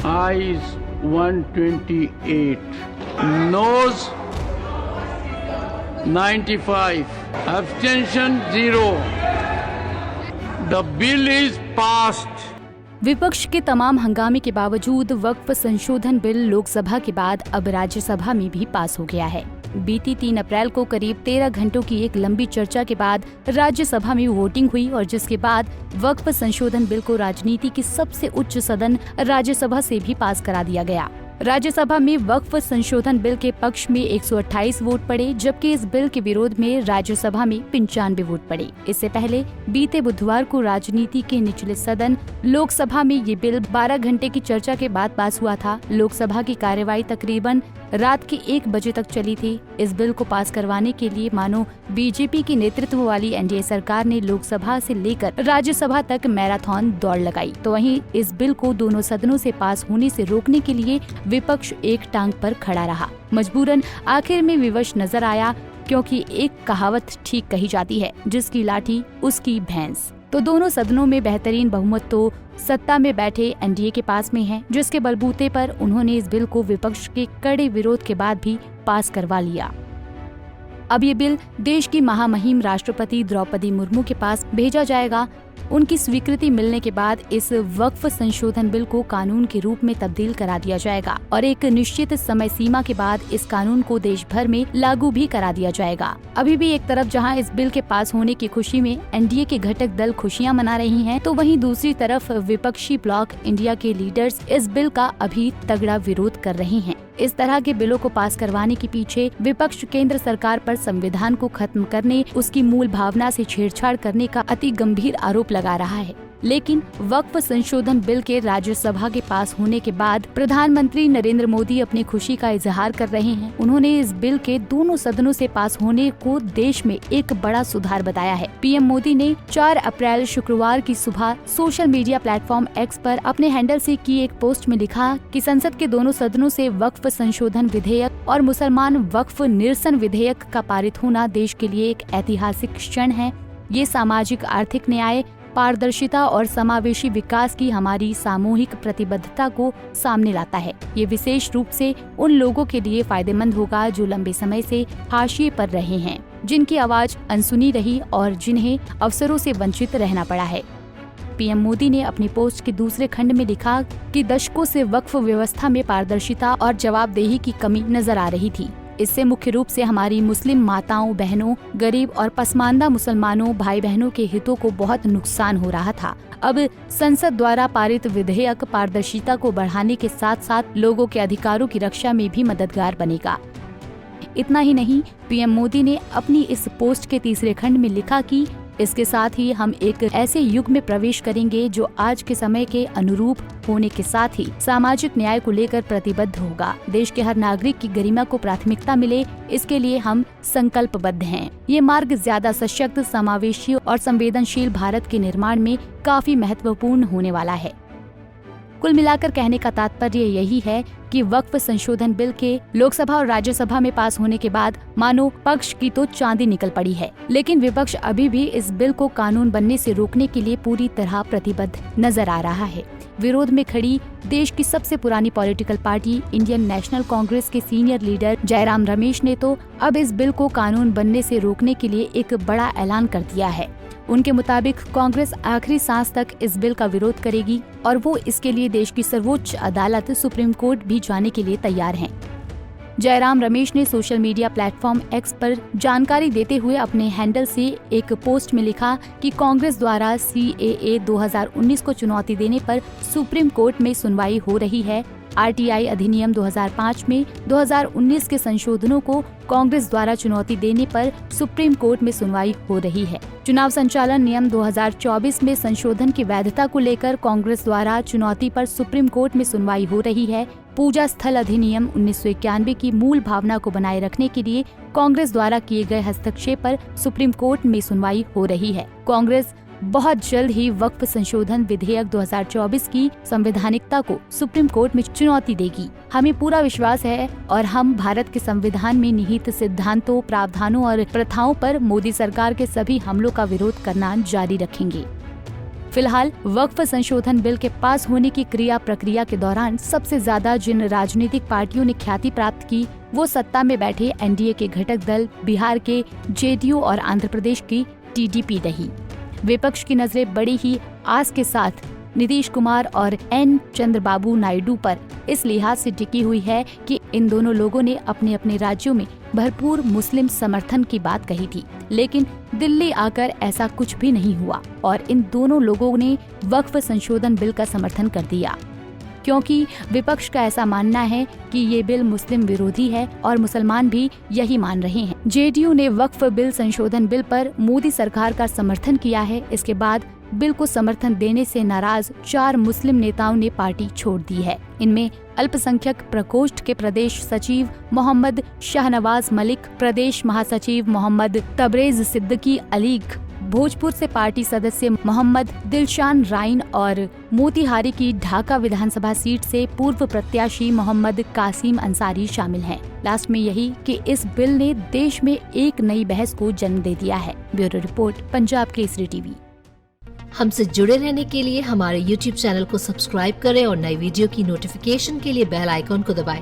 Ayes 128, noes 95, abstention 0. The bill is passed. विपक्ष के तमाम हंगामे के बावजूद वक्फ संशोधन बिल लोकसभा के बाद अब राज्यसभा में भी पास हो गया है। बीती 3 अप्रैल को करीब 13 घंटों की एक लंबी चर्चा के बाद राज्यसभा में वोटिंग हुई और जिसके बाद वक्फ संशोधन बिल को राजनीति की सबसे उच्च सदन राज्यसभा से भी पास करा दिया गया। राज्यसभा में वक्फ संशोधन बिल के पक्ष में 128 वोट पड़े, जबकि इस बिल के विरोध में राज्यसभा में 95 वोट पड़े। इससे पहले बीते बुधवार को राजनीति के निचले सदन लोकसभा में ये बिल 12 घंटे की चर्चा के बाद पास हुआ था। लोकसभा की कार्यवाही तकरीबन रात के 1 बजे तक चली थी। इस बिल को पास करवाने के लिए मानो बीजेपी की नेतृत्व वाली एनडीए सरकार ने लोकसभा से लेकर राज्यसभा तक मैराथन दौड़ लगाई, तो वहीं इस बिल को दोनों सदनों से पास होने से रोकने के लिए विपक्ष एक टांग पर खड़ा रहा। मजबूरन आखिर में विवश नजर आया, क्योंकि एक कहावत ठीक कही जाती है, जिसकी लाठी उसकी भैंस। तो दोनों सदनों में बेहतरीन बहुमत तो सत्ता में बैठे एनडीए के पास में है, जिसके बलबूते पर उन्होंने इस बिल को विपक्ष के कड़े विरोध के बाद भी पास करवा लिया। अब ये बिल देश की महामहिम राष्ट्रपति द्रौपदी मुर्मू के पास भेजा जाएगा। उनकी स्वीकृति मिलने के बाद इस वक्फ संशोधन बिल को कानून के रूप में तब्दील करा दिया जाएगा और एक निश्चित समय सीमा के बाद इस कानून को देश भर में लागू भी करा दिया जाएगा। अभी भी एक तरफ जहां इस बिल के पास होने की खुशी में एनडीए के घटक दल खुशियां मना रही हैं, तो वहीं दूसरी तरफ विपक्षी ब्लॉक इंडिया के लीडर्स इस बिल का अभी तगड़ा विरोध कर रहे हैं। इस तरह के बिलों को पास करवाने के पीछे विपक्ष केंद्र सरकार पर संविधान को खत्म करने, उसकी मूल भावना से छेड़छाड़ करने का अति गंभीर आरोप लगा रहा है। लेकिन वक्फ संशोधन बिल के राज्यसभा के पास होने के बाद प्रधानमंत्री नरेंद्र मोदी अपनी खुशी का इजहार कर रहे हैं। उन्होंने इस बिल के दोनों सदनों से पास होने को देश में एक बड़ा सुधार बताया है। पीएम मोदी ने 4 अप्रैल शुक्रवार की सुबह सोशल मीडिया प्लेटफॉर्म एक्स पर अपने हैंडल से की एक पोस्ट में लिखा कि संसद के दोनों सदनों से वक्फ संशोधन विधेयक और मुसलमान वक्फ निरसन विधेयक का पारित होना देश के लिए एक ऐतिहासिक क्षण है। ये सामाजिक आर्थिक न्याय, पारदर्शिता और समावेशी विकास की हमारी सामूहिक प्रतिबद्धता को सामने लाता है। ये विशेष रूप से उन लोगों के लिए फायदेमंद होगा जो लंबे समय से हाशिए पर रहे हैं, जिनकी आवाज अनसुनी रही और जिन्हें अवसरों से वंचित रहना पड़ा है। पीएम मोदी ने अपनी पोस्ट के दूसरे खंड में लिखा कि दशकों से वक्फ व्यवस्था में पारदर्शिता और जवाबदेही की कमी नजर आ रही थी। इससे मुख्य रूप से हमारी मुस्लिम माताओं, बहनों, गरीब और पसमानदा मुसलमानों भाई बहनों के हितों को बहुत नुकसान हो रहा था। अब संसद द्वारा पारित विधेयक पारदर्शिता को बढ़ाने के साथ साथ लोगों के अधिकारों की रक्षा में भी मददगार बनेगा। इतना ही नहीं, पीएम मोदी ने अपनी इस पोस्ट के तीसरे खंड में लिखा कि इसके साथ ही हम एक ऐसे युग में प्रवेश करेंगे जो आज के समय के अनुरूप होने के साथ ही सामाजिक न्याय को लेकर प्रतिबद्ध होगा। देश के हर नागरिक की गरिमा को प्राथमिकता मिले, इसके लिए हम संकल्पबद्ध हैं। ये मार्ग ज्यादा सशक्त, समावेशी और संवेदनशील भारत के निर्माण में काफी महत्वपूर्ण होने वाला है। कुल मिलाकर कहने का तात्पर्य यही है कि वक्फ संशोधन बिल के लोकसभा और राज्यसभा में पास होने के बाद मानो पक्ष की तो चांदी निकल पड़ी है, लेकिन विपक्ष अभी भी इस बिल को कानून बनने से रोकने के लिए पूरी तरह प्रतिबद्ध नजर आ रहा है। विरोध में खड़ी देश की सबसे पुरानी political party Indian national Congress के सीनियर लीडर जयराम रमेश ने तो अब इस बिल को कानून बनने से रोकने के लिए एक बड़ा ऐलान कर दिया है। उनके मुताबिक कांग्रेस आखिरी सांस तक इस बिल का विरोध करेगी और वो इसके लिए देश की सर्वोच्च अदालत सुप्रीम कोर्ट भी जाने के लिए तैयार हैं। जयराम रमेश ने सोशल मीडिया प्लेटफॉर्म एक्स पर जानकारी देते हुए अपने हैंडल से एक पोस्ट में लिखा कि कांग्रेस द्वारा CAA 2019 को चुनौती देने पर सुप्रीम कोर्ट में सुनवाई हो रही है। RTI अधिनियम 2005 में 2019 के संशोधनों को कांग्रेस द्वारा चुनौती देने पर सुप्रीम कोर्ट में सुनवाई हो रही है। चुनाव संचालन नियम 2024 में संशोधन की वैधता को लेकर कांग्रेस द्वारा चुनौती पर सुप्रीम कोर्ट में सुनवाई हो रही है। पूजा स्थल अधिनियम 1991 की मूल भावना को बनाए रखने के लिए कांग्रेस द्वारा किए गए हस्तक्षेप पर सुप्रीम कोर्ट में सुनवाई हो रही है। कांग्रेस बहुत जल्द ही वक्फ संशोधन विधेयक 2024 की संवैधानिकता को सुप्रीम कोर्ट में चुनौती देगी। हमें पूरा विश्वास है और हम भारत के संविधान में निहित सिद्धांतों, प्रावधानों और प्रथाओं पर मोदी सरकार के सभी हमलों का विरोध करना जारी रखेंगे। फिलहाल वक्फ संशोधन बिल के पास होने की क्रिया प्रक्रिया के दौरान सबसे ज्यादा जिन राजनीतिक पार्टियों ने ख्याति प्राप्त की वो सत्ता में बैठे एनडीए के घटक दल बिहार के जेडीयू और आंध्र प्रदेश की टीडीपी रही। विपक्ष की नजरें बड़ी ही आस के साथ नीतीश कुमार और एन चंद्रबाबू नायडू पर इस लिहाज से टिकी हुई है कि इन दोनों लोगों ने अपने अपने राज्यों में भरपूर मुस्लिम समर्थन की बात कही थी, लेकिन दिल्ली आकर ऐसा कुछ भी नहीं हुआ और इन दोनों लोगों ने वक्फ संशोधन बिल का समर्थन कर दिया, क्योंकि विपक्ष का ऐसा मानना है कि ये बिल मुस्लिम विरोधी है और मुसलमान भी यही मान रहे हैं। जेडीयू ने वक्फ बिल संशोधन बिल पर मोदी सरकार का समर्थन किया है। इसके बाद बिल को समर्थन देने से नाराज 4 मुस्लिम नेताओं ने पार्टी छोड़ दी है। इनमें अल्पसंख्यक प्रकोष्ठ के प्रदेश सचिव मोहम्मद शाहनवाज मलिक, प्रदेश महासचिव मोहम्मद तबरेज सिद्दीकी अलीग, भोजपुर से पार्टी सदस्य मोहम्मद दिलशान राइन और मोतिहारी की ढाका विधानसभा सीट से पूर्व प्रत्याशी मोहम्मद कासिम अंसारी शामिल हैं। लास्ट में यही कि इस बिल ने देश में एक नई बहस को जन्म दे दिया है। Bureau report, Punjab Kesari TV. हमसे जुड़े रहने के लिए हमारे YouTube चैनल को सब्सक्राइब करें और नई वीडियो की नोटिफिकेशन के लिए बेल आइकॉन को दबाएं।